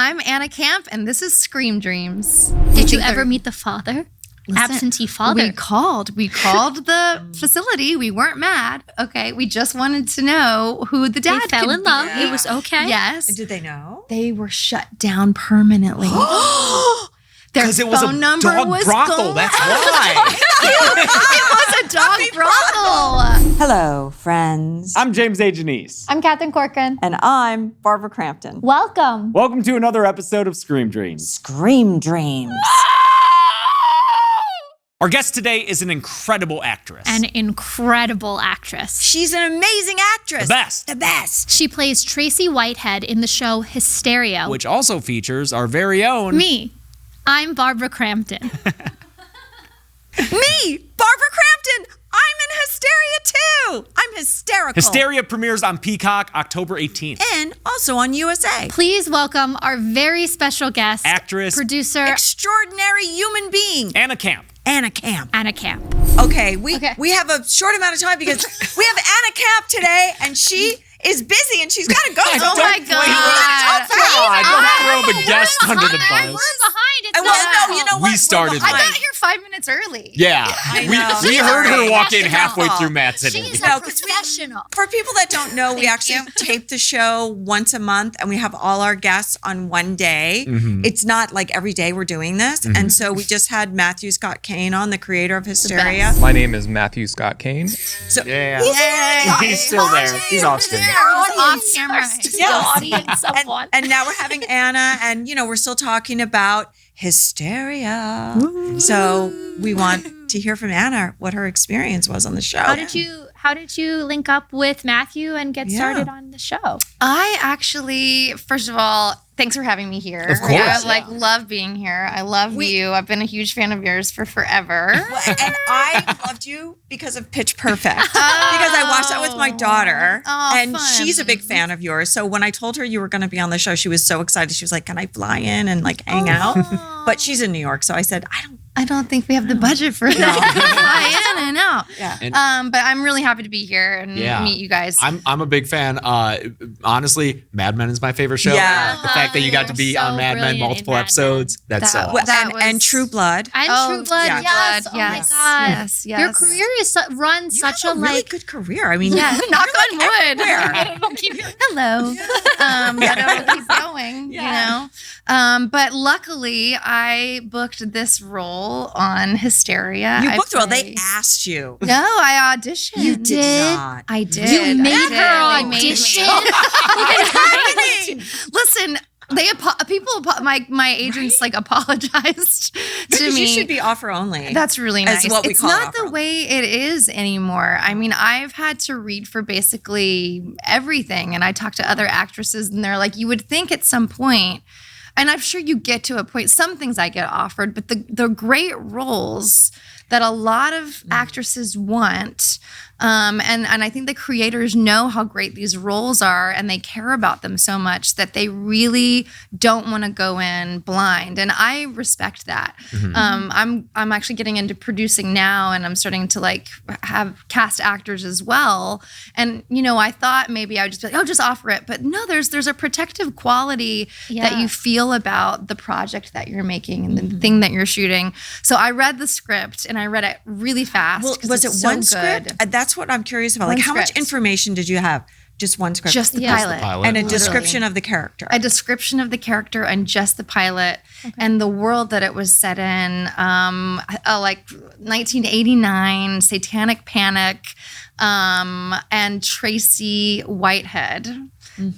I'm Anna Camp, and this is Scream Dreams. Did you ever meet the father? Absentee father. We called the facility. We weren't mad. Okay. We just wanted to know who the dad They fell in love. be. It was okay. Yes. Did they know? They were shut down permanently. Because it was a dog brothel. gone. That's why. It was a dog brothel. Hello, friends. I'm James A. Janisse. I'm Catherine Corcoran. And I'm Barbara Crampton. Welcome. Welcome to another episode of Scream Dreams. Scream Dreams. Our guest today is an incredible actress. An incredible actress. She's an amazing actress. The best. The best. She plays Tracy Whitehead in the show Hysteria. Which also features our very own... Me. I'm Barbara Crampton. Me, Barbara Crampton. I'm in Hysteria too. I'm hysterical. Hysteria premieres on Peacock October 18th. And also on USA. Please welcome our very special guest, Actress, producer, Extraordinary human being. Anna Camp. Anna Camp. Anna Camp. Okay, we have a short amount of time because we have Anna Camp today, and she is busy and she's got to go. Oh my God. Don't throw the guest under the bus. We're behind. It's Well, no, you know what? We started I late. got here 5 minutes early. Yeah. I know. We heard her walk in Professional. halfway through Matt's She interview. is No, a 'cause professional. For people that don't know, we actually tape the show once a month and we have all our guests on one day. Mm-hmm. It's not like every day we're doing this. And so we just had Matthew Scott Kane on, the creator of Hysteria. My name is Matthew Scott Kane. So Yeah. He's still there. He's off screen. Off camera. And now we're having Anna, and we're still talking about Hysteria. So we want to hear from Anna what her experience was on the show. How did you link up with Matthew and get started on the show? I actually, first of all, thanks for having me here. Of course. I love being here. I love you. I've been a huge fan of yours for forever. And I loved you because of Pitch Perfect. Because I watched that with my daughter. And fun. she's a big fan of yours. So when I told her you were going to be on the show, she was so excited. She was like, can I fly in and hang out? But she's in New York. So I said, I don't think we have the budget for that. Fly in and out. Yeah. But I'm really happy to be here and meet you guys. I'm a big fan. Honestly, Mad Men is my favorite show. Yeah. The fact that you got to be So on Mad Men brilliant in multiple Mad Men. episodes, that's That- awesome. and True Blood. And True Blood, yeah. yes. Blood, Oh yes. my God. Yes, Your yes. career is run You such have a a really good career. I mean, Yeah, knock on wood. everywhere. Hello. But it'll keep going, you know. But luckily, I booked this role on Hysteria. You I booked well. They played- asked you. No, I auditioned. You did not. I did. You made I did. her They made me. audition. Listen, my agents apologized to Because me. you should be offer only. That's really As nice. what we it's call not offer the way it is anymore. I mean, I've had to read for basically everything, and I talk to other actresses, and they're like, you would think at some point, and I'm sure you get to a point, some things I get offered, but the great roles that a lot of actresses want, and I think the creators know how great these roles are, and they care about them so much that they really don't want to go in blind, and I respect that. I'm actually getting into producing now, and I'm starting to have cast actors as well. And I thought maybe I would just be like, oh, just offer it, but no, there's a protective quality that you feel about the project that you're making and the thing that you're shooting. So I read the script, and I read it really fast. Well, 'cause was it it's so one good. script? That's what I'm curious about. One How much script. information did you have? Just one script? Just the pilot. And a Literally. description of the character. A description of the character and just the pilot and the world that it was set in, 1989, satanic panic, and Tracy Whitehead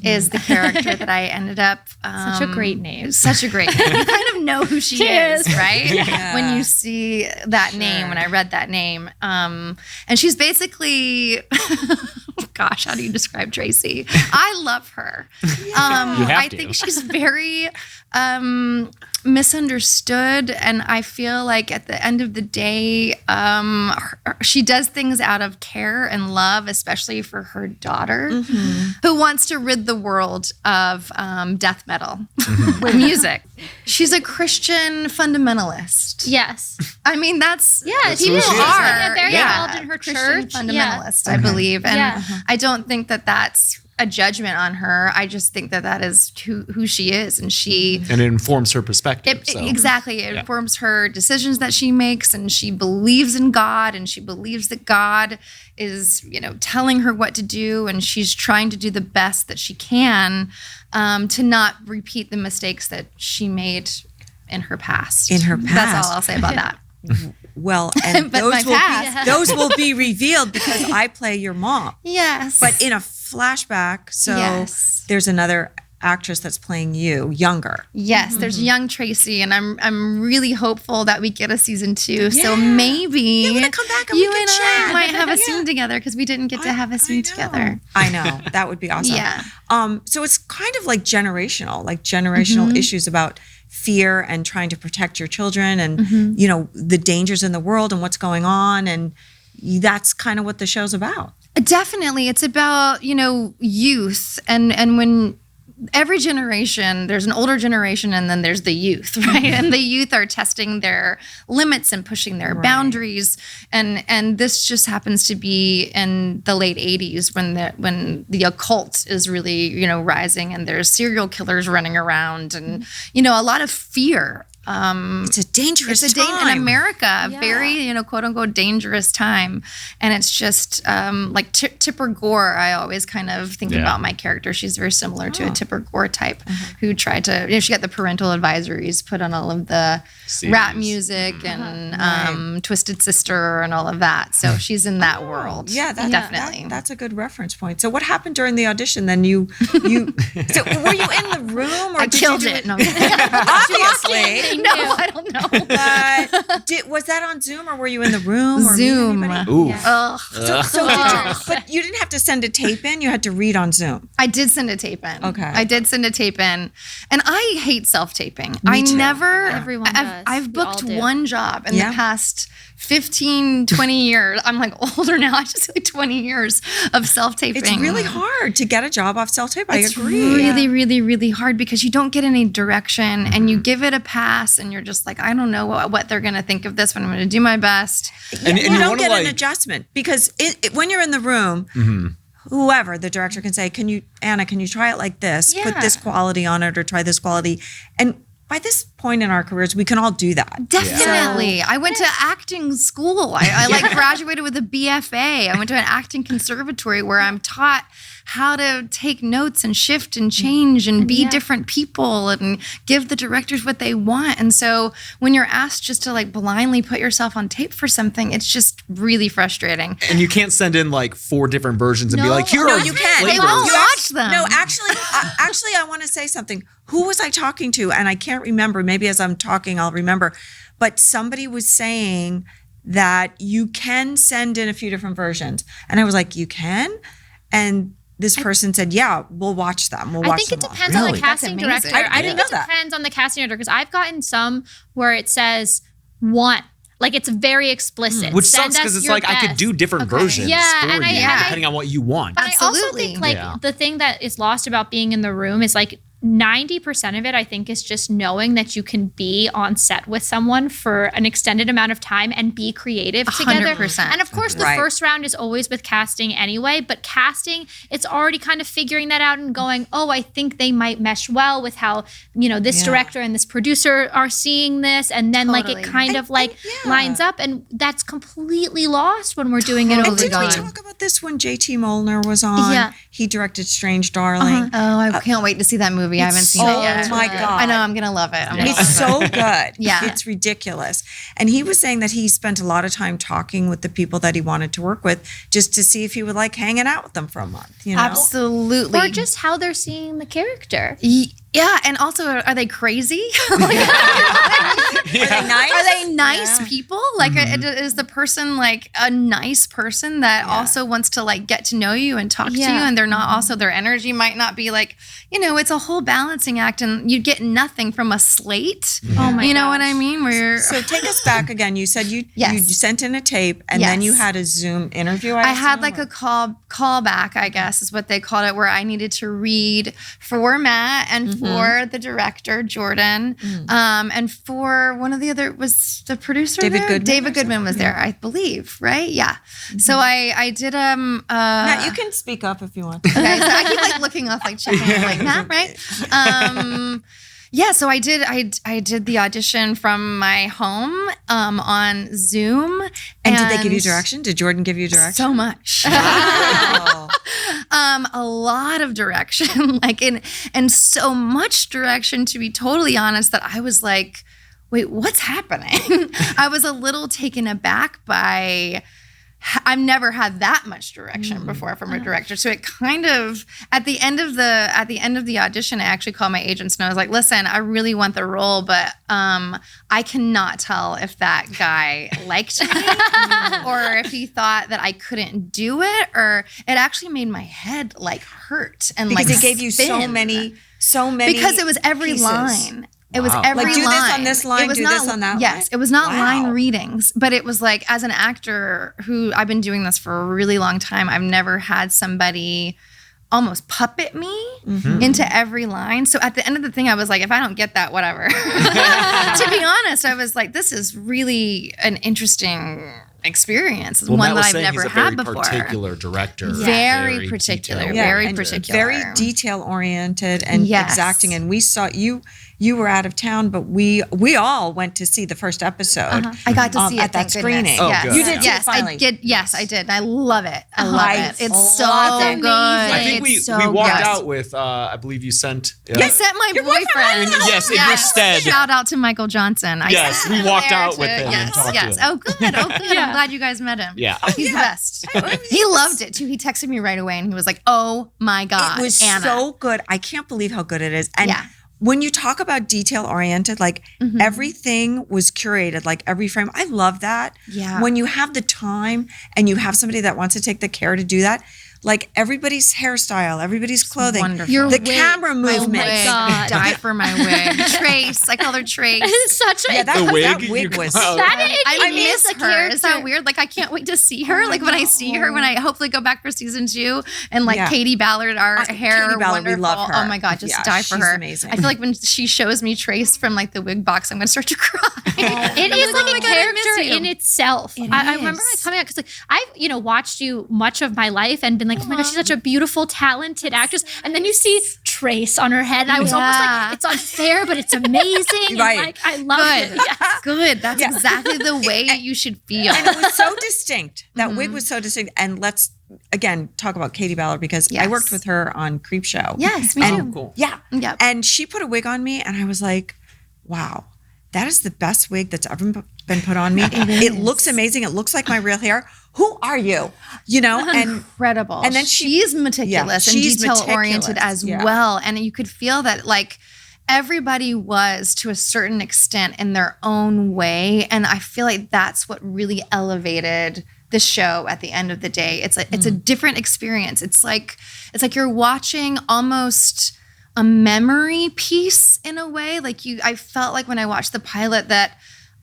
is the character that I ended up. Such a great name. Such a great name. You kind of know who she is, right? Yeah. When you see that name, when I read that name. And she's basically, gosh, how do you describe Tracy? I love her. I think she's very misunderstood, and I feel like at the end of the day, she does things out of care and love, especially for her daughter, who wants to rid the world of death metal music. She's a Christian fundamentalist. Yes. I mean, that's Yeah, people she's are very involved in her Christian church. fundamentalist, I believe, and I don't think that that's a judgment on her. I just think that is who she is, and it informs her perspective. Exactly. It informs her decisions that she makes, and she believes in God, and she believes that God is, telling her what to do, and she's trying to do the best that she can to not repeat the mistakes that she made in her past. That's all I'll say about that. Well, and those will be revealed because I play your mom. Yes. But in a flashback, so there's another actress that's playing you, younger. Yes, there's young Tracy, and I'm really hopeful that we get a season 2. So maybe you want to come back and you we and can I might have a scene together, because we didn't get to have a scene together. I know. That would be awesome. Yeah. So it's kind of like generational issues about fear and trying to protect your children and, the dangers in the world and what's going on. And that's kind of what the show's about. Definitely. It's about, youth and when every generation, there's an older generation and then there's the youth, right? And the youth are testing their limits and pushing their boundaries. And this just happens to be in the late 80s when the occult is really, rising, and there's serial killers running around, and, a lot of fear. It's a dangerous time. In America, very, quote unquote, dangerous time. And it's just like Tipper Gore, I always kind of think about my character. She's very similar to a Tipper Gore type who tried to, she got the parental advisories put on all of the rap music and Twisted Sister and all of that. So she's in that world. Yeah, definitely. That's a good reference point. So what happened during the audition then? So were you in the room? Or I killed it. No, obviously. No, I don't know. But was that on Zoom, or were you in the room? Or Zoom. Ooh. But you didn't have to send a tape in. You had to read on Zoom. I did send a tape in. Okay. I did send a tape in, and I hate self-taping. Everyone does. I've booked one job in the past 15, 20 years. I'm like older now. I just like 20 years of self-taping. It's really hard to get a job off self-tape. I agree. It's really, really, really hard because you don't get any direction, and you give it a pass, and you're just like, I don't know what they're going to think of this, but I'm going to do my best. And you don't get an adjustment because when you're in the room, whoever, the director can say, Anna, can you try it like this? Yeah. Put this quality on it, or try this quality. And by this point in our careers, we can all do that. Definitely. I went to acting school. I graduated with a BFA. I went to an acting conservatory where I'm taught how to take notes and shift and change and be different people and give the directors what they want. And so when you're asked just to blindly put yourself on tape for something, it's just really frustrating. And you can't send in 4 different versions and be like, here are you can. They won't watch them. No, actually, I want to say something. Who was I talking to? And I can't remember. Maybe as I'm talking, I'll remember. But somebody was saying that you can send in a few different versions. And I was like, you can? And this person said, yeah, we'll watch them. I think it depends on the casting director. I think it that. depends on the casting director, because I've gotten some where it says 1. It's very explicit. Which sucks because it's I could do different versions for you, depending on what you want. But I also think the thing that is lost about being in the room is 90% of it, I think, is just knowing that you can be on set with someone for an extended amount of time and be creative together. 100%. And of course, the first round is always with casting anyway, but casting, it's already kind of figuring that out and going, oh, I think they might mesh well with how, this director and this producer are seeing this. And then it kind of lines up. And that's completely lost when we're doing it over Did we talk about this when JT Molnar was on? Yeah. He directed Strange Darling. Oh, I can't wait to see that movie. I haven't seen it yet. Oh my God. I know, I'm going to love it. It's so good. Yeah. It's ridiculous. And he was saying that he spent a lot of time talking with the people that he wanted to work with just to see if he would like hanging out with them for a month. Absolutely. Or just how they're seeing the character. Yeah, and also, are they crazy? Are they nice? Are they nice people? Is the person a nice person that also wants to get to know you and talk to you, and they're not also, their energy might not be it's a whole balancing act, and you get nothing from a slate. Oh my You know what I mean? So take us back again. You said you sent in a tape, and then you had a Zoom interview. I had a callback, I guess is what they called it, where I needed to read for Matt and for the director, Jordan, and for one of the other was the producer. David there? Goodman David or Goodman was there, I believe. Right? Yeah. So I did Matt, you can speak up if you want. Okay, so I keep like looking off, like checking, like Matt, right? Yeah, so I did the audition from my home on Zoom. And did they give you direction? Did Jordan give you direction? So much. Wow. A lot of direction, like and so much direction, to be totally honest, that I was like, wait, what's happening? I was a little taken aback by, I've never had that much direction before from a director. So it kind of, at the end of the audition, I actually called my agents and I was like, listen, I really want the role, but I cannot tell if that guy liked me or if he thought that I couldn't do it, or it actually made my head like hurt and because like it gave you so many because it was every pieces. line. It was every like, do line. this on this line, it was do not, this on that line? Yes, it was not Wow. line readings, but it was like, as an actor who I've been doing this for a really long time, I've never had somebody almost puppet me into every line. So at the end of the thing, I was like, if I don't get that, whatever. To be honest, I was like, this is really an interesting experience. Well, one Matt that was I've saying never he's a had very before. particular director. Very particular, detailed. very and particular. very detail oriented and Yes. exacting. And we saw you were out of town, but we all went to see the first episode. I got to see it at that thank goodness. screening. Oh, Yes. good. You did see it Yes, finally. I did. Yes, I did. I love it. I love I it. It's love so it. good. I think we It's so walked good. out with, I believe you sent. I sent my boyfriend. Yes, in your stead. Shout out to Michael Johnson. Yes, sent we him walked there out with him and Yes, talked to yes. him. Oh, good. Oh, good. I'm glad you guys met him. Yeah. He's the best. He loved it too. He texted me right away and he was like, "Oh my God, It was Anna." so good. I can't believe how good it is. And Yeah. when you talk about detail oriented, like everything was curated, like every frame. I love that. Yeah. When you have the time and you have somebody that wants to take the care to do that, like everybody's hairstyle, everybody's clothing, wonderful. Your the wig. camera My movement. God. Die for my wig. Trace. I called her Trace. It's such a Yeah, that The that wig wig you was. call- I it miss is a her. Is that character. weird? Like, I can't wait to see her. Like, when I see her, when I hopefully go back for season 2, and like Yeah. Katie Ballard, our hair, Katie Ballard, we wonderful. love her. Oh my God, just Yeah, die for she's her. amazing. I feel like when she shows me Trace from like the wig box, I'm gonna start to cry. It is like a character in itself. It I remember like is. coming out because like I've watched you much of my life and been like, oh my gosh, she's such a beautiful, talented actress. And then you see Trace on her head, and I was almost Yeah. like, it's unfair, but it's amazing. Right. And like I love it. Good. Yes. Good. That's exactly the way you should feel. And it was so distinct. That wig was so distinct. And let's again talk about Katie Ballard because I Yes. worked with her on Creep Show. Yes, me And- too. Cool. Yeah. Yep. And she put a wig on me and I was like, wow, that is the best wig that's ever been put on me. It looks amazing. It looks like my real hair. Who are you? You know, and Incredible. and then she's meticulous and she's detail oriented meticulous. as Yeah. well. And you could feel that like everybody was to a certain extent in their own way. And I feel like that's what really elevated the show at the end of the day. It's a different experience. It's like you're watching almost a memory piece in a way. Like I felt like when I watched the pilot that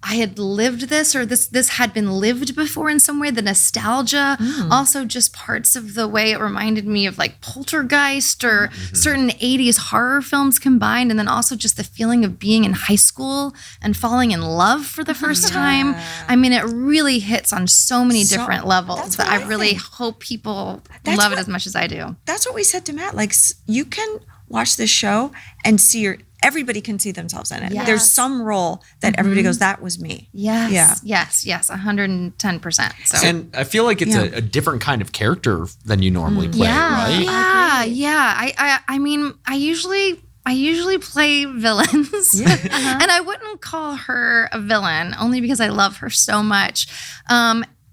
I had lived this, or this had been lived before in some way. The nostalgia, also just parts of the way it reminded me of like Poltergeist or certain 80s horror films combined. And then also just the feeling of being in high school and falling in love for the first time. I mean, it really hits on so many different levels that's that what I I really think. hope people That's love what- it as much as I do. that's what we said to Matt. Like you can watch this show and see everybody can see themselves in it. Yes. There's some role that everybody goes, that was me. Yes. Yeah. Yes. 110%. So. And I feel like it's a different kind of character than you normally play, right? Yeah. I mean, I usually play villains, and I wouldn't call her a villain only because I love her so much.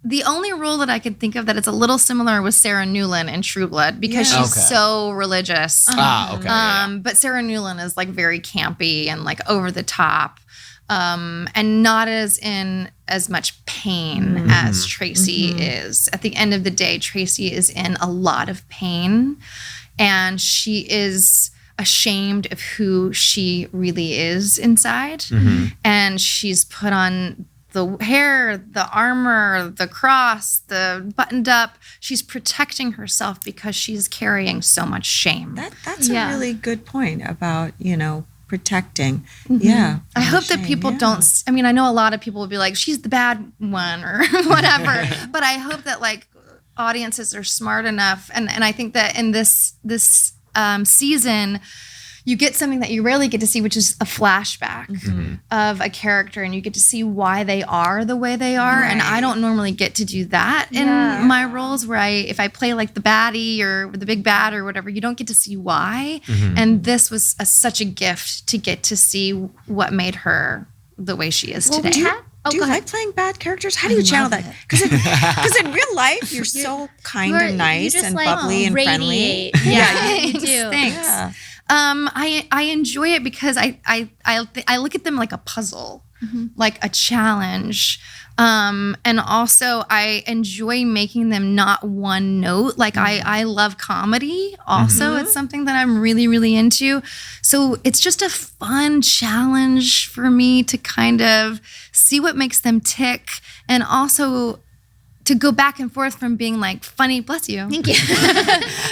The only role that I could think of that it's a little similar was Sarah Newland in True Blood because she's Okay. so religious. Okay. yeah. But Sarah Newland is like very campy and like over the top, and not as much pain as Tracy is. At the end of the day, Tracy is in a lot of pain, and she is ashamed of who she really is inside, and she's put on the hair, the armor, the cross, the buttoned up. She's protecting herself because she's carrying so much shame. That's Yeah. a really good point about, protecting. Yeah. I hope that people don't, I mean, I know a lot of people will be like, she's the bad one or whatever, but I hope that like audiences are smart enough. And I think that in this season, you get something that you rarely get to see, which is a flashback of a character, and you get to see why they are the way they are. Right. And I don't normally get to do that in my roles, where if I play like the baddie or the big bad or whatever, you don't get to see why. And this was such a gift to get to see what made her the way she is today. Do you like playing bad characters? How do you channel that? Because in real life, you're so kind and nice and bubbly and friendly. Yeah, you do. Thanks. Yeah. I enjoy it because I look at them like a puzzle, like a challenge. And also I enjoy making them not one note. Like I love comedy also. It's something that I'm really, really into. So it's just a fun challenge for me to kind of see what makes them tick, and also to go back and forth from being like funny, bless you. Thank you.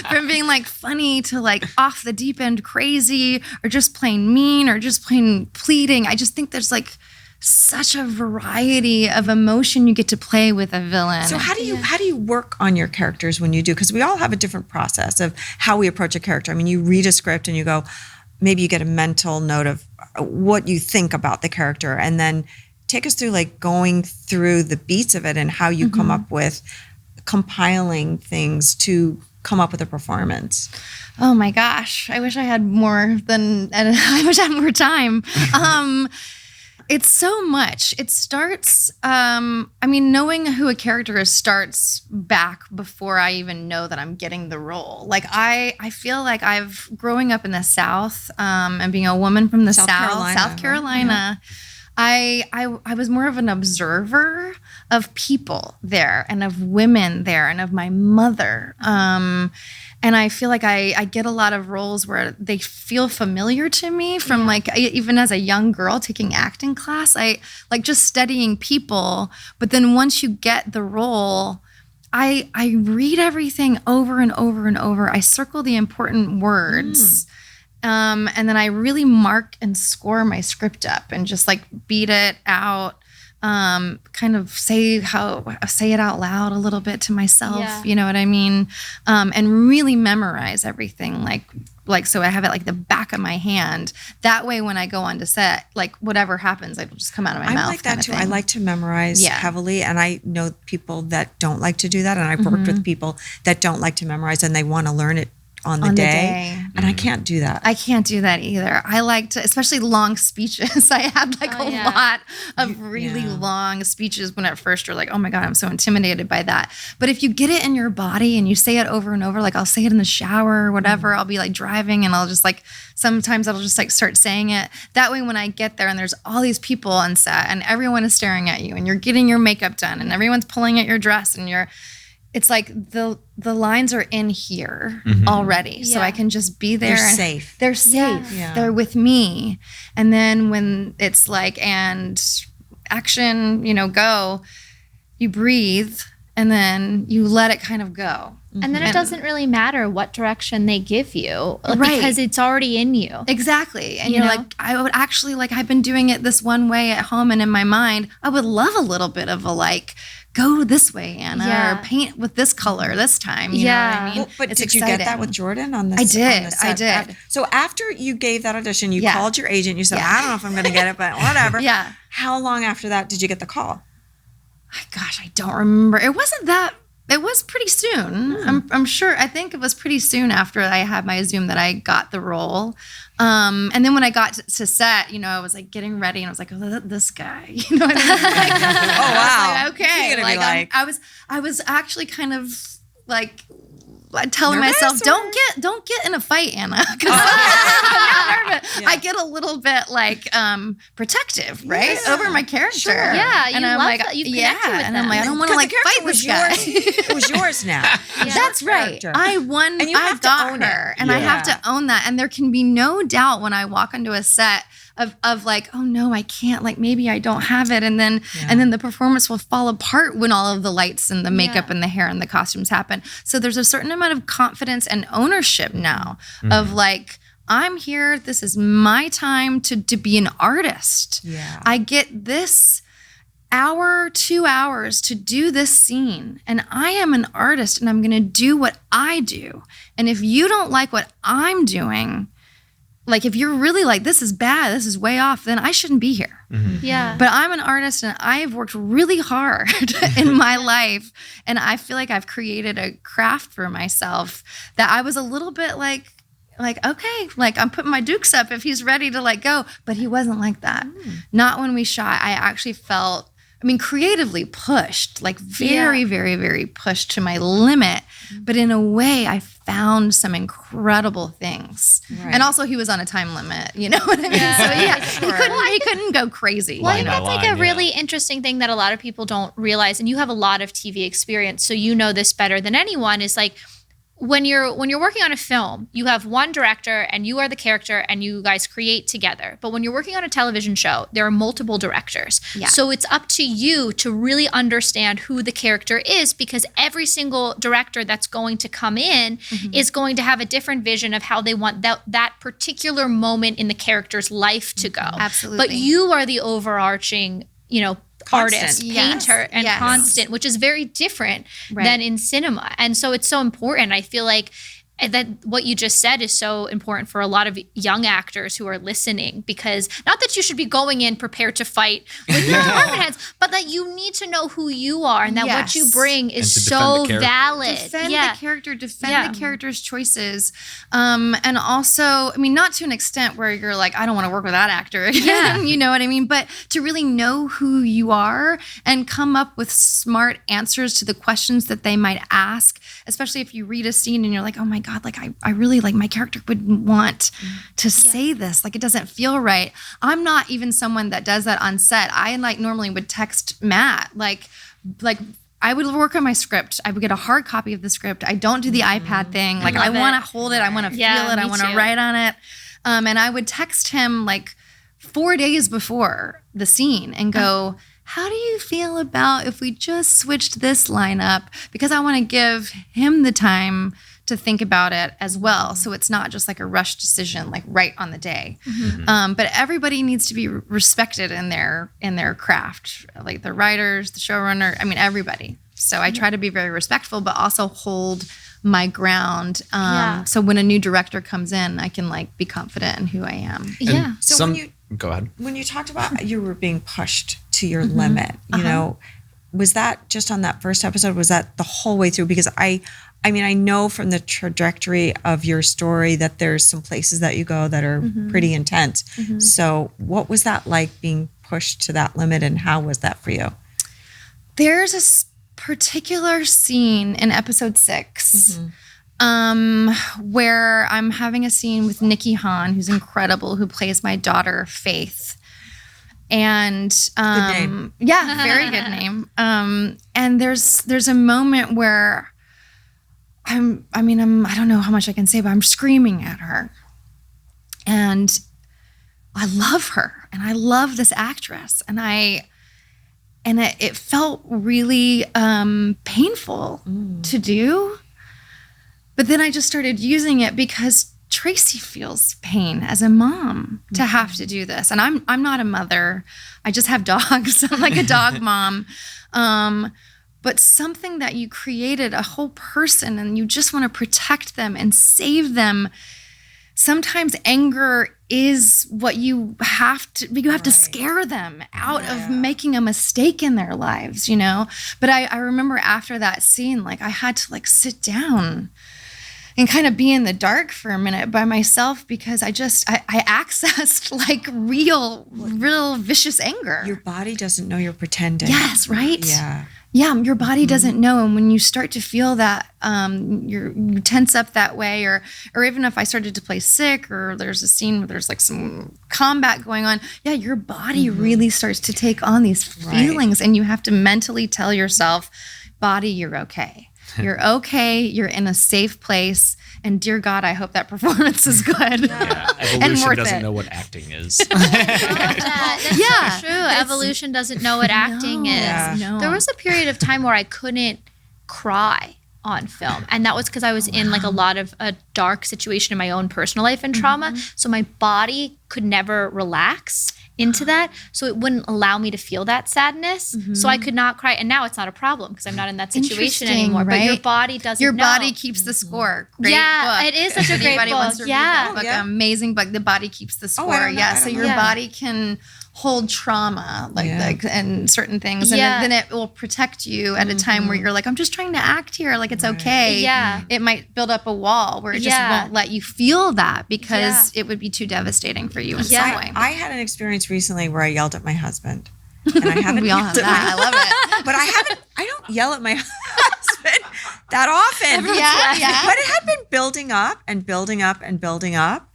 From being like funny to like off the deep end crazy, or just plain mean, or just plain pleading. I just think there's like such a variety of emotion you get to play with a villain. So how do you work on your characters when you do? Because we all have a different process of how we approach a character. I mean, you read a script and you go, maybe you get a mental note of what you think about the character, and then take us through like going through the beats of it and how you come up with compiling things to come up with a performance. Oh my gosh. I wish I had more time. It's so much. It starts, knowing who a character is starts back before I even know that I'm getting the role. Like I feel like growing up in the South, and being a woman from the South Carolina, I was more of an observer of people there, and of women there, and of my mother. And I feel like I get a lot of roles where they feel familiar to me from like, even as a young girl taking acting class, I like just studying people. But then once you get the role, I read everything over and over and over. I circle the important words. And then I really mark and score my script up and just like beat it out, kind of say it out loud a little bit to myself, you know what I mean? And really memorize everything like so I have it like the back of my hand. That way when I go on to set, like whatever happens, it'll just come out of my mouth. I'm like that too. I like to memorize heavily, and I know people that don't like to do that, and I've worked with people that don't like to memorize and they want to learn it on the day. And I can't do that. I can't do that either. I like to, especially long speeches. I had like a lot of really long speeches when at first you're like, oh my God, I'm so intimidated by that. But if you get it in your body and you say it over and over, like I'll say it in the shower or whatever, I'll be like driving and I'll just like, sometimes I'll just like start saying it. That way when I get there and there's all these people on set and everyone is staring at you and you're getting your makeup done and everyone's pulling at your dress and it's like the lines are in here already. So I can just be there. They're safe. They're safe. Yeah. They're with me. And then when it's like, and action, go, you breathe and then you let it kind of go. And then it doesn't really matter what direction they give you because it's already in you. Exactly. And you're like, I would actually I've been doing it this one way at home and in my mind, I would love a little bit of a go this way, Anna, or paint with this color this time. You know what I mean? Well, but did you get that with Jordan on this? I did. So after you gave that audition, you called your agent. You said, I don't know if I'm going to get it, but whatever. How long after that did you get the call? Gosh, I don't remember. It wasn't that. It was pretty soon. I'm sure. I think it was pretty soon after I had my Zoom that I got the role. And then when I got to set, I was like getting ready and I was like, oh, this guy, you know what I mean? Oh, wow. I was like, okay. I was actually kind of like telling myself, don't get in a fight, Anna. Because I'm nervous. I get a little bit protective, right? Over my character. Sure. Yeah. And I'm love like, that. You connected with and them. I'm like, I don't want to fight this guy. It was yours now. That's right. I won. And you have to own her. And I have to own that. And there can be no doubt when I walk onto a set of like, oh no, I can't, maybe I don't have it. And then the performance will fall apart when all of the lights and the makeup and the hair and the costumes happen. So there's a certain amount of confidence and ownership now of I'm here. This is my time to be an artist. Yeah. I get this hour, 2 hours to do this scene. And I am an artist and I'm going to do what I do. And if you don't like what I'm doing, like if you're really like, this is bad, this is way off, then I shouldn't be here. Yeah. But I'm an artist and I've worked really hard in my life. And I feel like I've created a craft for myself that I was a little bit like, okay, like I'm putting my dukes up if he's ready to let go. But he wasn't like that. Not when we shot. I actually felt, creatively pushed, like very, very, very pushed to my limit. But in a way, I found some incredible things. Right. And also he was on a time limit, you know what I mean? Yeah. So he couldn't go crazy. Well, I think that's like a really interesting thing that a lot of people don't realize, and you have a lot of TV experience, so you know this better than anyone, is like, when you're working on a film, you have one director and you are the character and you guys create together. But when you're working on a television show, there are multiple directors. Yeah. So it's up to you to really understand who the character is, because every single director that's going to come in is going to have a different vision of how they want that particular moment in the character's life to go. Absolutely. But you are the overarching, artist, painter, and constant, which is very different than in cinema. And so it's so important. I feel like that what you just said is so important for a lot of young actors who are listening, because not that you should be going in prepared to fight with your department heads, but that you need to know who you are and that what you bring is so valid. Defend the character, defend the character's choices. And also, not to an extent where you're like, I don't want to work with that actor again, you know what I mean? But to really know who you are and come up with smart answers to the questions that they might ask, especially if you read a scene and you're like, oh my God, like I really, like my character would want to say this, like it doesn't feel right. I'm not even someone that does that on set. I normally would text Matt, like I would work on my script. I would get a hard copy of the script. I don't do the iPad thing. Like I want to hold it. I want to feel it. I want to write on it. And I would text him like 4 days before the scene and go, how do you feel about if we just switched this line up? Because I want to give him the time to think about it as well. So it's not just like a rush decision, like right on the day. But everybody needs to be respected in their craft, like the writers, the showrunner, everybody. So I try to be very respectful, but also hold my ground. So when a new director comes in, I can like be confident in who I am. So go ahead. When you talked about you were being pushed to your limit, you know, was that just on that first episode? Was that the whole way through? Because I know from the trajectory of your story that there's some places that you go that are pretty intense. So what was that like, being pushed to that limit, and how was that for you? There's a particular scene in episode 6 where I'm having a scene with Nikki Hahn, who's incredible, who plays my daughter, Faith. And good name. Yeah, very good name. And there's a moment where I don't know how much I can say, but I'm screaming at her. And I love her and I love this actress. And it felt really painful to do. But then I just started using it because Tracy feels pain as a mom to have to do this. And I'm not a mother. I just have dogs. I'm like a dog mom. But something that you created, a whole person, and you just want to protect them and save them. Sometimes anger is what you have to scare them out of making a mistake in their lives, you know? But I remember after that scene, like I had to like sit down and kind of be in the dark for a minute by myself, because I accessed like real vicious anger. Your body doesn't know you're pretending. Yes, right? Yeah, your body doesn't know. And when you start to feel that, you tense up that way, or even if I started to play sick, or there's a scene where there's like some combat going on, your body really starts to take on these feelings, and you have to mentally tell yourself, body, you're okay. You're okay. You're in a safe place. And dear God, I hope that performance is good. Evolution doesn't know what acting is. That's so true. Evolution doesn't know what acting is. No. There was a period of time where I couldn't cry. on film. And that was because I was in like a lot of a dark situation in my own personal life and trauma. So my body could never relax into that. So it wouldn't allow me to feel that sadness. So I could not cry. And now it's not a problem because I'm not in that situation anymore. Right? But your body doesn't Your know. body keeps the score. Great book. It is such a great Anybody book. wants to read that book, amazing book. The body keeps the score. I don't know. So your body can hold trauma like and certain things, and then it will protect you at a time where you're like, I'm just trying to act here, like it's okay. It might build up a wall where it just won't let you feel that because it would be too devastating for you in some way. I had an experience recently where I yelled at my husband, and I haven't. We all have that. I love it. But I don't yell at my husband that often. But it had been building up and building up and building up.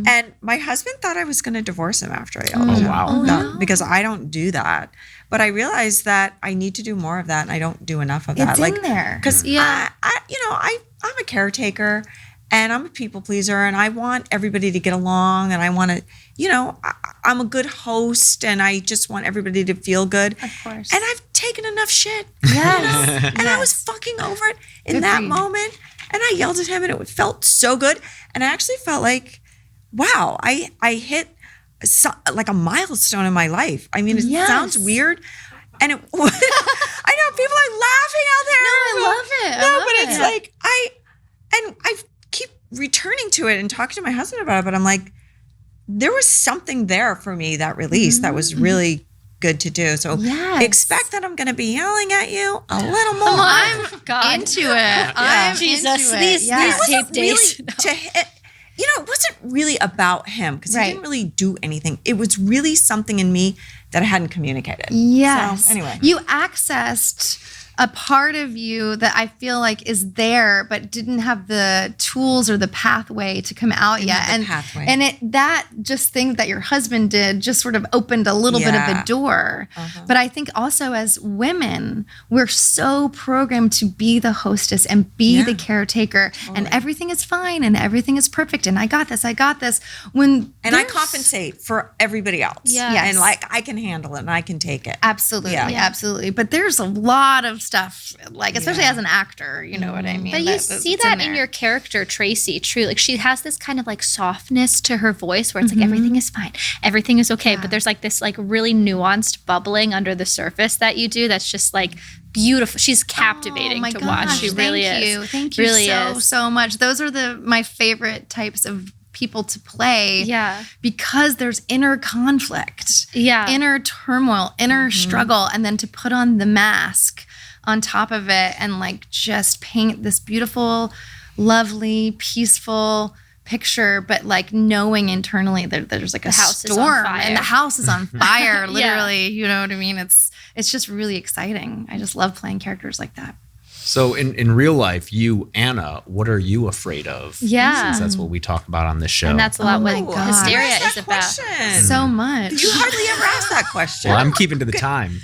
And my husband thought I was going to divorce him after I yelled at him. Wow. Because I don't do that. But I realized that I need to do more of that, and I don't do enough of that. It's in there. Because I'm a caretaker, and I'm a people pleaser, and I want everybody to get along, and I want to, I'm a good host, and I just want everybody to feel good. Of course. And I've taken enough shit. Yes. And I was fucking over it in that moment. And I yelled at him, and it felt so good. And I actually felt like, wow, I hit like a milestone in my life. I mean, it sounds weird. And I know people are laughing out there. No, I love it. But it's like, I keep returning to it and talking to my husband about it, but I'm like, there was something there for me, that release that was really good to do. So expect that I'm going to be yelling at you a little more. I'm into it. I'm Jesus, into these tape days. Really to hit, it wasn't really about him because he didn't really do anything. It was really something in me that I hadn't communicated. Yes. So, anyway. You accessed a part of you that I feel like is there, but didn't have the tools or the pathway to come out yet. And that just thing that your husband did just sort of opened a little bit of a door. But I think also as women, we're so programmed to be the hostess and be the caretaker, and everything is fine and everything is perfect. And I got this. I compensate for everybody else. And like, I can handle it and I can take it. Absolutely. Absolutely. But there's a lot of stuff, like especially as an actor, you know what I mean? But you see that in your character, Tracy, true. Like she has this kind of like softness to her voice where it's like everything is fine, everything is okay. But there's like this like really nuanced bubbling under the surface that you do that's just like beautiful. She's captivating to watch. She really is. Thank you really so much. Those are my favorite types of people to play because there's inner conflict, inner turmoil, inner struggle, and then to put on the mask on top of it and like just paint this beautiful, lovely, peaceful picture, but like knowing internally that there's like a storm and the house is on fire, literally. You know what I mean? It's just really exciting. I just love playing characters like that. So in real life, you, Anna, what are you afraid of? Yeah. Since that's what we talk about on this show. And that's a lot what Hysteria is about. So much. You hardly ever ask that question. Well, I'm keeping to the time.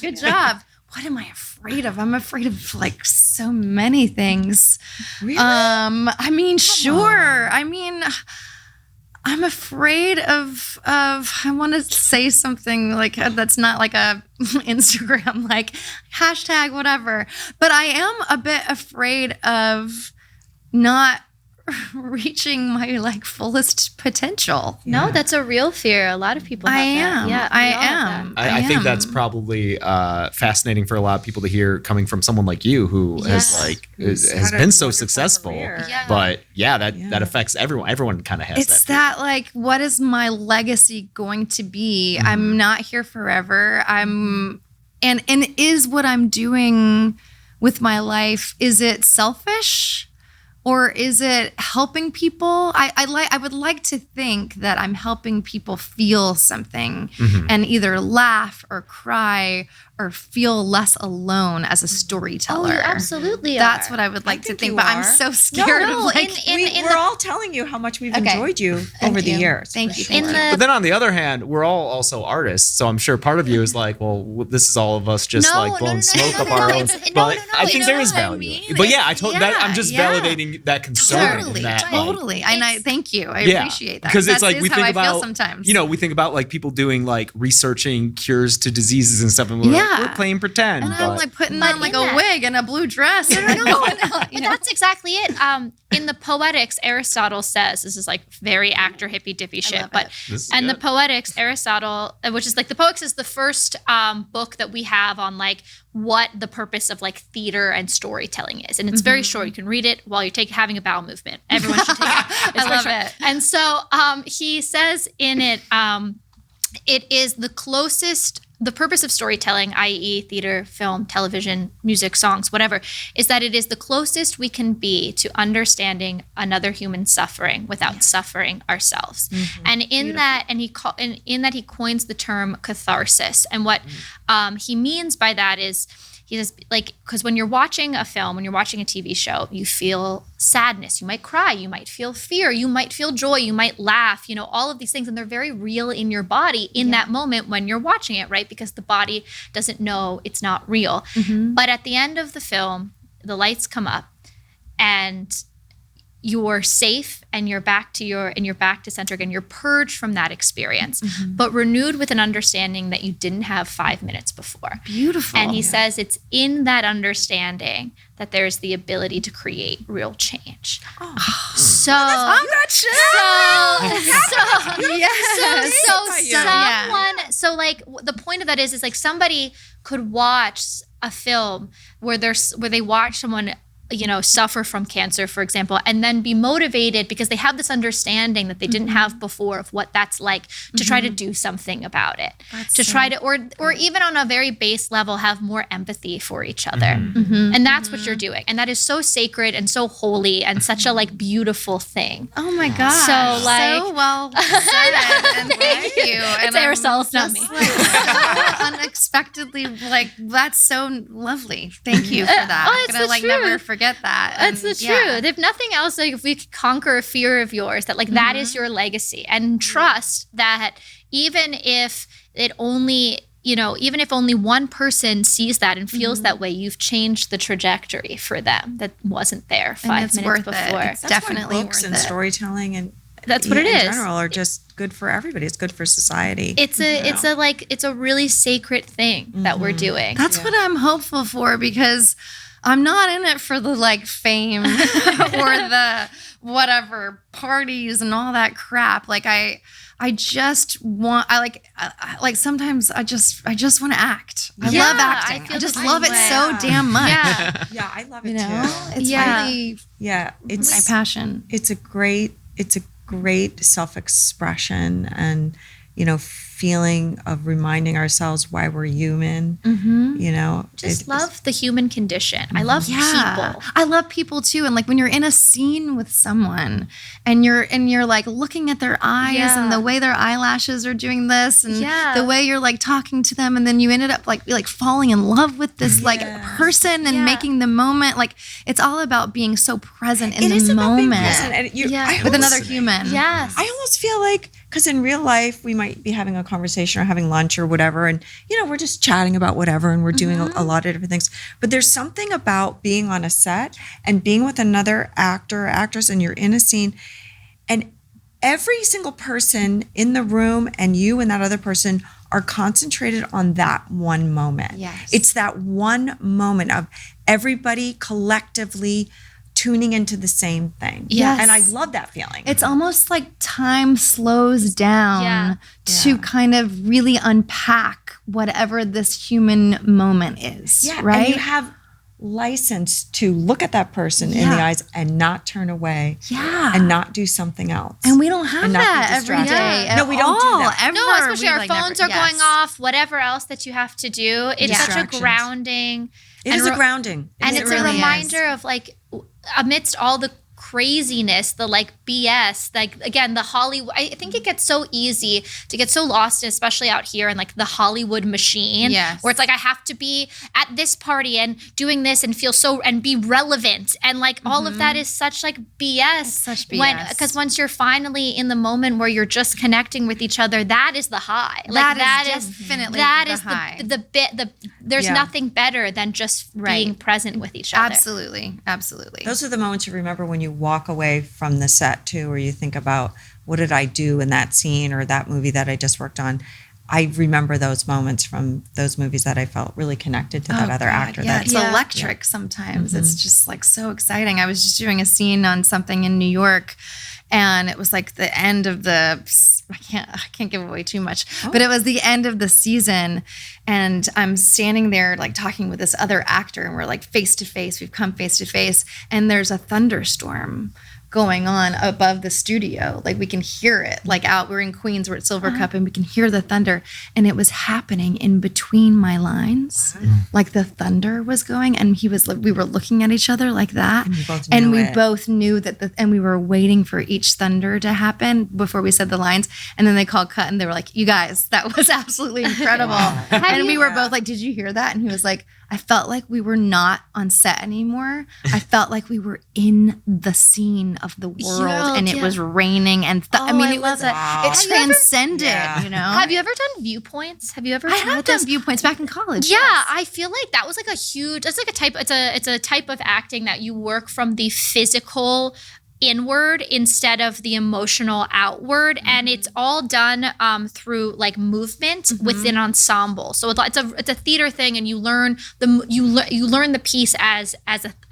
Good job. What am I afraid of? I'm afraid of like so many things. Really? I mean, sure. I mean, I'm afraid of I want to say something like that's not like a Instagram like hashtag whatever, but I am a bit afraid of not reaching my like fullest potential. No, that's a real fear. A lot of people have that. Yeah, I am. I think that's probably fascinating for a lot of people to hear coming from someone like you who has been so successful. But that affects everyone. Everyone kind of has it's that like, what is my legacy going to be? I'm not here forever. And is what I'm doing with my life, is it selfish? Or is it helping people? I would like to think that I'm helping people feel something and either laugh or cry or feel less alone as a storyteller. Oh, you absolutely That's what I would like to think, but I'm so scared of like... we're all telling you how much we've enjoyed you over the years. Thank you. But then on the other hand, we're all also artists. So I'm sure part of you is like, well, this is all of us just blowing smoke up our own. But I think there is value. But I'm just validating that concern. Totally. And I thank you. I appreciate that. Because it's like we think about sometimes. We think about like people doing like researching cures to diseases and stuff. And we're like, we're playing pretend. And I'm like putting on like a wig and a blue dress. But that's exactly it. In the Poetics, Aristotle says, this is like very actor hippy dippy shit, the Poetics, Aristotle, which is like the Poetics is the first book that we have on like what the purpose of like theater and storytelling is. And it's very short. You can read it while you're having a bowel movement. Everyone should take it. I love it. And so he says in it, it is the closest, the purpose of storytelling, i.e. theater, film, television, music, songs, whatever, is that it is the closest we can be to understanding another human's suffering without suffering ourselves. And in that, in that he coins the term catharsis. And what he means by that is, he says, like, because when you're watching a film, when you're watching a TV show, you feel sadness. You might cry. You might feel fear. You might feel joy. You might laugh, you know, all of these things. And they're very real in your body in that moment when you're watching it, right? Because the body doesn't know it's not real. But at the end of the film, the lights come up and you're safe and you're back to center again. You're purged from that experience, but renewed with an understanding that you didn't have 5 minutes before. Beautiful. And he says it's in that understanding that there's the ability to create real change. So like the point of that is like somebody could watch a film where they watch someone, you know, suffer from cancer, for example, and then be motivated because they have this understanding that they didn't have before of what that's like to try to do something about it, or even on a very base level, have more empathy for each other. And that's what you're doing. And that is so sacred and so holy and such a like beautiful thing. Oh my God. So like, so well said. And thank you. It's Aristotle, not me. Like, so unexpectedly, like that's so lovely. Thank you for that. I'm gonna like never forget that. That's the truth. If nothing else, like if we could conquer a fear of yours, that like that is your legacy, and trust that even if it only, you know, even if only one person sees that and feels that way, you've changed the trajectory for them that wasn't there 5 minutes before. It's definitely books worth and it. storytelling and that's what it is. In general, are just good for everybody. It's good for society. It's a really sacred thing that we're doing. That's what I'm hopeful for, because I'm not in it for the like fame or the whatever parties and all that crap. Like I just want, like sometimes I just want to act. I love acting. I just love it so damn much. Yeah, I love it too. It's really it's my passion. It's a great self-expression and, you know, feeling of reminding ourselves why we're human. You know, just love the human condition. I love people. I love people too. And like when you're in a scene with someone and you're like looking at their eyes and the way their eyelashes are doing this and the way you're like talking to them, and then you ended up like falling in love with this like person and making the moment, like it's all about being so present in the moment with another human. Yes. I almost feel like, because in real life we might be having a conversation or having lunch or whatever, and you know, we're just chatting about whatever and we're doing a lot of different things, but there's something about being on a set and being with another actor or actress, and you're in a scene and every single person in the room and you and that other person are concentrated on that one moment. It's that one moment of everybody collectively tuning into the same thing. And I love that feeling. It's almost like time slows down to kind of really unpack whatever this human moment is. Right? And you have license to look at that person in the eyes and not turn away. And not do something else. And we don't have that every day. No, we don't do that. No, especially our phones are going off, whatever else that you have to do. It's such a grounding. It is a grounding. And it's a reminder of like, amidst all the craziness, the like BS, like again, the Hollywood, I think it gets so easy to get so lost, especially out here in like the Hollywood machine, where it's like, I have to be at this party and doing this and feel so, and be relevant. And like all of that is such like BS. It's such BS. Because once you're finally in the moment where you're just connecting with each other, that is the high. That is definitely the high. There's nothing better than just being present with each other. Absolutely. Those are the moments you remember when you walk away from the set too, or you think about, what did I do in that scene or that movie that I just worked on? I remember those moments from those movies that I felt really connected to that other actor. Yeah, it's electric sometimes. It's just like so exciting. I was just doing a scene on something in New York, and it was like the end of the, I can't give away too much, but it was the end of the season, and I'm standing there like talking with this other actor, and we're like face to face. We've come face to face, and there's a thunderstorm going on above the studio. Like we can hear it, like we're in Queens, we're at Silver Cup, and we can hear the thunder. And it was happening in between my lines. Like the thunder was going, and we were looking at each other like that. And we both knew that, and we were waiting for each thunder to happen before we said the lines. And then they called cut, and they were like, you guys, that was absolutely incredible. And we were both like, did you hear that? And he was like, I felt like we were not on set anymore. I felt like we were in the scene of the world, and it was raining, and I mean, it was it transcended. You know, have you ever done viewpoints? Have you ever? I have done viewpoints back in college. Yeah, I feel like that was like a huge. It's like a type. It's a type of acting that you work from the physical inward instead of the emotional outward, and it's all done through like movement within ensemble. So it's a theater thing, and you learn the piece as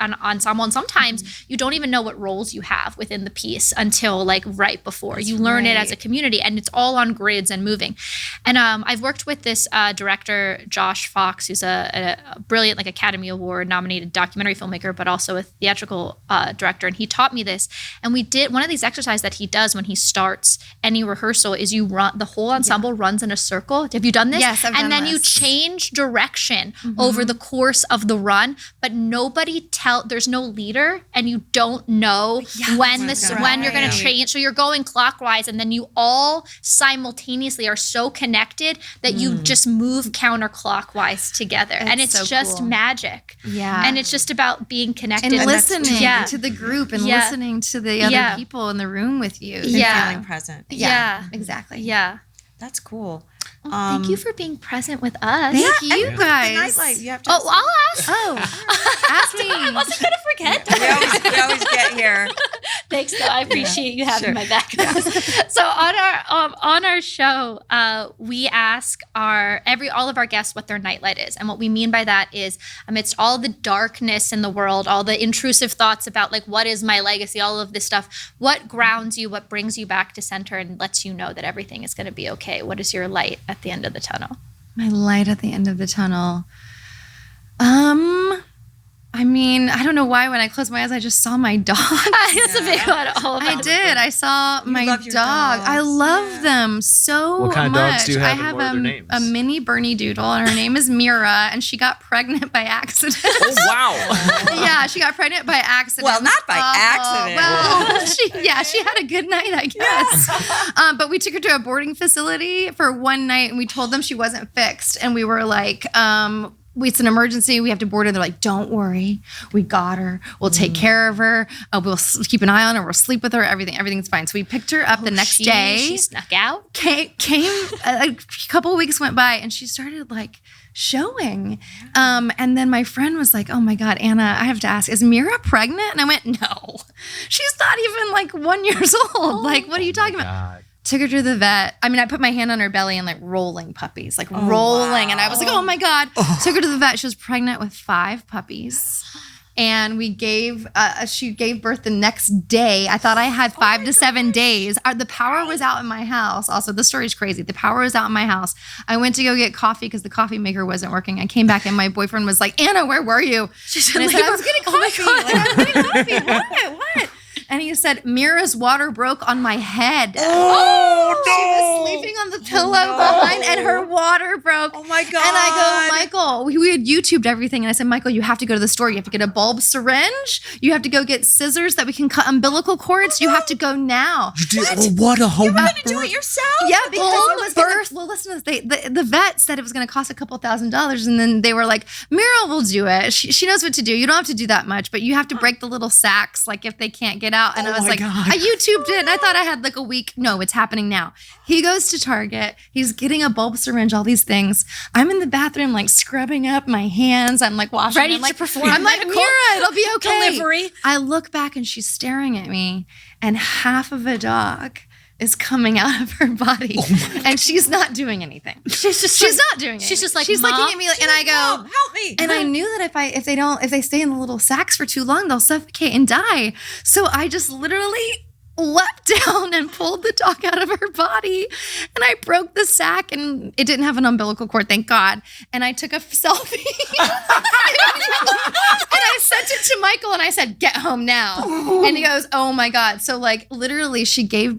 an ensemble, and sometimes you don't even know what roles you have within the piece until like right before. You learn it as a community, and it's all on grids and moving. And I've worked with this director, Josh Fox, who's a brilliant like Academy Award nominated documentary filmmaker, but also a theatrical director, and he taught me this. And we did one of these exercises that he does when he starts any rehearsal is you run the whole ensemble runs in a circle. Have you done this? Yes, I've done this. And then you change direction over the course of the run, but there's no leader, and you don't know when you're going to change. So you're going clockwise, and then you all simultaneously are so connected that you just move counterclockwise together. And it's so just magic. Yeah. And it's just about being connected. And listening to the group, and listening to the other people in the room with you. And feeling present. Yeah, exactly. Yeah. That's cool. Thank you for being present with us. Thank you guys. Nightlight, you have to. I'll ask. Ask me. I wasn't going to forget. We always get here. Thanks, though. I appreciate you having my back. So on our show, we ask all of our guests what their nightlight is, and what we mean by that is amidst all the darkness in the world, all the intrusive thoughts about like what is my legacy, all of this stuff, what grounds you, what brings you back to center, and lets you know that everything is going to be okay. What is your light at the end of the tunnel? My light at the end of the tunnel. I mean, I don't know why when I closed my eyes, I just saw my dog. That's a big one. I did. I saw my dog. I love them so much. What kind of dogs do you have? I have and what are their names? a mini Bernie Doodle, and her name is Mira, and she got pregnant by accident. Oh, wow. Yeah, she got pregnant by accident. Well, not by accident. Well, she had a good night, I guess. But we took her to a boarding facility for one night, and we told them she wasn't fixed. And we were like, it's an emergency. We have to board her. They're like, don't worry. We got her. We'll take care of her. We'll keep an eye on her. We'll sleep with her. Everything's fine. So we picked her up the next day. She snuck out? Came a couple of weeks went by, and she started like showing. And then my friend was like, oh my God, Anna, I have to ask, is Mira pregnant? And I went, no. She's not even like 1 year old. Like, what are you talking about? Took her to the vet. I mean, I put my hand on her belly and like rolling puppies, like rolling. Wow. And I was like, oh my God. Took her to the vet. She was pregnant with 5 puppies. And she gave birth the next day. I thought I had 5 to 7 days. The power was out in my house. Also, the story's crazy. The power was out in my house. I went to go get coffee because the coffee maker wasn't working. I came back and my boyfriend was like, Anna, where were you? She said, I was getting coffee. I was getting coffee. What? And he said, Mira's water broke on my head. Oh, no. She was sleeping on the pillow behind, and her water broke. Oh, my God. And I go, Michael, we had YouTubed everything. And I said, Michael, you have to go to the store. You have to get a bulb syringe. You have to go get scissors that we can cut umbilical cords. You have to go now. What a home. You were going to do it yourself? Yeah, because it was birth. Well, listen to this. The vet said it was going to cost a couple $1,000s. And then they were like, Mira will do it. She knows what to do. You don't have to do that much, but you have to break the little sacks, like if they can't get out. And I was like, I YouTubed it, and I thought I had like a week. No, it's happening now. He goes to Target. He's getting a bulb syringe, all these things. I'm in the bathroom, like scrubbing up my hands. I'm like washing. Ready to perform. I'm like, Mira, it'll be okay. Delivery. I look back, and she's staring at me, and half of a dog is coming out of her body, and she's not doing anything. She's not doing it. She's just like, she's Mom? looking at me, and I go, Mom, help me. and I knew that if they stay in the little sacks for too long, they'll suffocate and die. So I just literally leapt down and pulled the dog out of her body, and I broke the sack, and it didn't have an umbilical cord, thank God. And I took a selfie, and I sent it to Michael, and I said, "Get home now." And he goes, "Oh my God!" So like literally,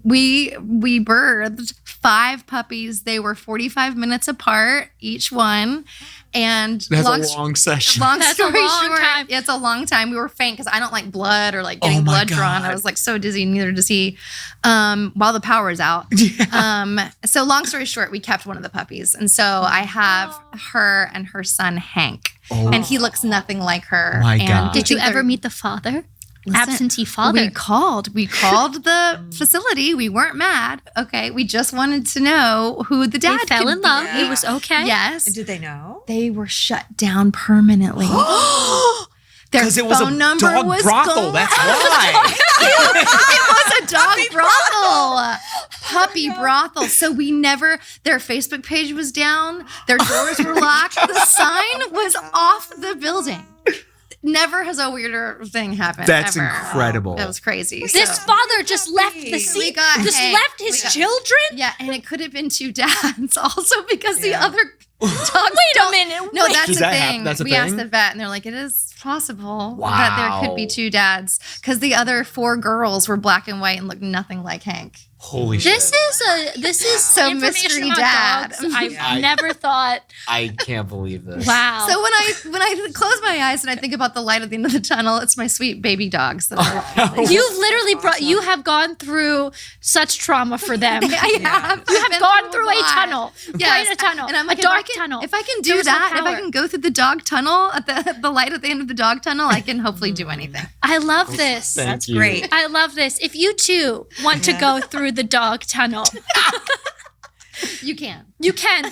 we birthed 5 puppies. They were 45 minutes apart each one. And That's a long session. Long That's a story long short, time. it's a long time. We were faint because I don't like blood or like getting Oh my blood drawn. God. I was like so dizzy, neither does he. While the power is out. So long story short, we kept one of the puppies, and so I have her and her son Hank, and he looks nothing like her. My and God. Did you I think ever they're- meet the father? Listen, Absentee father. We called the facility. We weren't mad. Okay, we just wanted to know who the They dad fell could in love. be. It was okay. Yes. And did they know? They were shut down permanently. Their 'Cause it was a phone number dog was brothel. gone. That's why. It was a dog brothel. Puppy brothel. So their Facebook page was down. Their doors were locked. The sign was off the building. Never has a weirder thing happened. That's ever. incredible. It was crazy. This So- father just left the We seat. got Just Hank. left his We got- children? Yeah, and it could have been 2 dads also because the Yeah. other dogs. Wait a minute. No, wait. that's Does the that thing. happen? That's a we asked thing? the vet, and they're like, it is possible that there could be Wow. 2 dads because the other 4 girls were black and white and looked nothing like Hank. Holy shit. This is So information mystery on dad. dogs I've Yeah. never thought. I can't believe this. Wow. So when I close my eyes and I think about the light at the end of the tunnel, it's my sweet baby dogs that are. You've literally you have gone through such trauma for them. I have. You have gone through a tunnel. Yes. Right, a tunnel. And I'm like, a dark if I can, tunnel. If I can do There's no that, if I power. can go through the dog tunnel at the light at the end of the dog tunnel, I can hopefully do anything. I love this. Thank That's you. great. I love this. If you too want to go through the dog tunnel, You can. you can.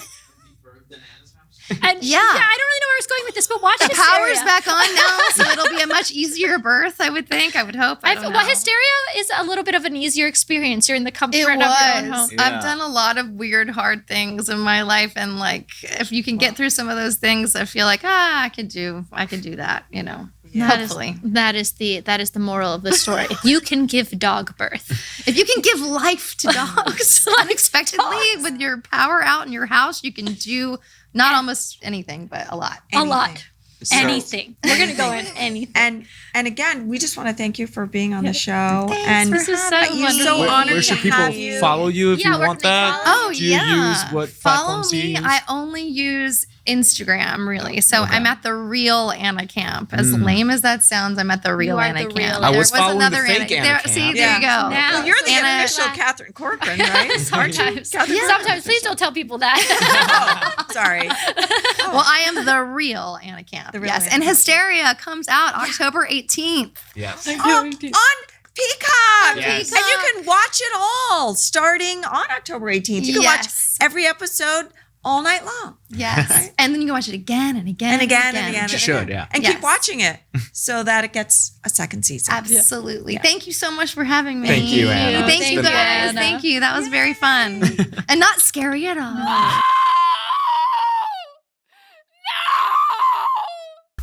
And Yeah. I don't really know where I was going with this, but watch The power's Hysteria. back on now, so it'll be a much easier birth, I would think. I would hope. I don't know. Well, Hysteria is a little bit of an easier experience. You're in the comfort It of your own was. home. Yeah. I've done a lot of weird, hard things in my life, and like, if you can get through some of those things, I feel like I could do that. You know, hopefully. That is the moral of the story. If you can give dog birth, If you can give life to dogs unexpectedly with your power out in your house, you can do not almost anything, but a lot. a lot, Anything. anything. We're gonna go in anything. And again, we just want to thank you for being on the show. And This is so you're so wonderful. honored Where to should people have you. follow you if Yeah, you where want can they that? follow Oh, Do you yeah. use what Follow platforms do you me. use? I only use Instagram, really. So I'm at the real Anna Camp. As lame as that sounds, I'm at the real You are Anna the Camp. real I was There following another the fake Anna Camp. See, Yeah. there you go. Now- Well, you're the Anna- official Catherine Corcoran, right? Aren't you? Sometimes, Catherine sometimes. Please don't tell people that. Oh, sorry. Well, I am the real Anna Camp. The real Yes. Anna And Camp. Hysteria comes out October 18th. Yes. On Peacock. Yes. And you can watch it all starting on October 18th. You can watch Yes. every episode all night long. Yes. And then you can watch it again and again And again and again. You should, yeah. And Yes. keep watching it so that it gets a second season. Absolutely. Thank you so much for having me. Thank you, Anna. Thank It's you been guys. fun. Thank you. That was very fun. And not scary at all.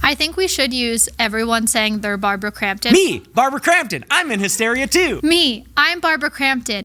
I think we should use everyone saying they're Barbara Crampton. Me, Barbara Crampton. I'm in Hysteria too. Me, I'm Barbara Crampton.